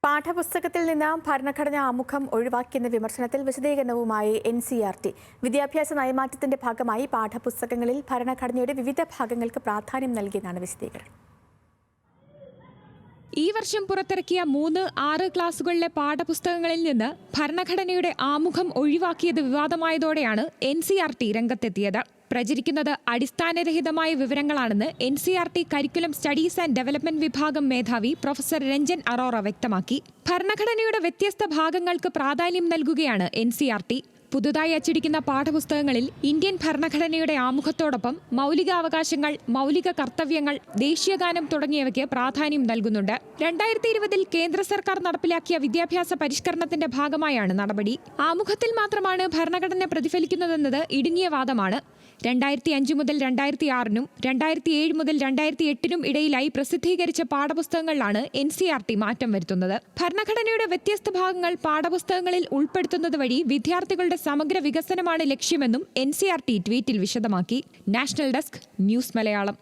പാഠപുസ്തകത്തിൽ നിന്ന് ഭരണഘടനാ ആമുഖം ഒഴിവാക്കിയെന്ന വിമർശനത്തിൽ വിശദീകരണവുമായി NCERT. വിദ്യാഭ്യാസ നയമാറ്റത്തിന്റെ ഭാഗമായി പാഠപുസ്തകങ്ങളിൽ ഭരണഘടനയുടെ വിവിധ ഭാഗങ്ങൾക്ക് പ്രാധാന്യം നൽകിയെന്നാണ് വിശദീകരണം. ഈ വർഷം പുറത്തിറക്കിയ 3-6 ക്ലാസുകളിലെ പാഠപുസ്തകങ്ങളിൽ നിന്ന് ഭരണഘടനയുടെ ആമുഖം ഒഴിവാക്കിയത് വിവാദമായതോടെയാണ് NCERT രംഗത്തെത്തിയത്. പ്രചരിക്കുന്നത് അടിസ്ഥാനരഹിതമായ വിവരങ്ങളാണെന്ന് NCERT curriculum studies and development വിഭാഗം മേധാവി പ്രൊഫസർ രഞ്ജൻ അറോറ വ്യക്തമാക്കി. ഭരണഘടനയുടെ വ്യത്യസ്ത ഭാഗങ്ങൾക്ക് പ്രാധാന്യം നൽകുകയാണ് NCERT. പുതുതായി അച്ചടിക്കുന്ന പാഠപുസ്തകങ്ങളിൽ ഇന്ത്യൻ ഭരണഘടനയുടെ ആമുഖത്തോടൊപ്പം മൗലികാവകാശങ്ങൾ, മൗലിക കർത്തവ്യങ്ങൾ, ദേശീയഗാനം തുടങ്ങിയവയ്ക്ക് പ്രാധാന്യം നൽകുന്നുണ്ട്. 2020 കേന്ദ്ര സർക്കാർ നടപ്പിലാക്കിയ വിദ്യാഭ്യാസ പരിഷ്കരണത്തിന്റെ ഭാഗമായാണ് നടപടി. ആമുഖത്തിൽ മാത്രമാണ് ഭരണഘടന പ്രതിഫലിക്കുന്നതെന്നത് ഇടുങ്ങിയ വാദമാണ്. 2005 മുതൽ 2006 2007 മുതൽ 2008 ഇടയിലായി പ്രസിദ്ധീകരിച്ച പാഠപുസ്തകങ്ങളിലാണ് NCERT മാറ്റം വരുത്തുന്നത്. ഭരണഘടനയുടെ വ്യത്യസ്ത ഭാഗങ്ങൾ പാഠപുസ്തകങ്ങളിൽ ഉൾപ്പെടുത്തുന്നത് വഴി വിദ്യാർത്ഥികളുടെ സമഗ്ര വികസനമാണ് ലക്ഷ്യമെന്നും NCERT ട്വീറ്റിൽ വിശദമാക്കി. National desk, news Malayalam.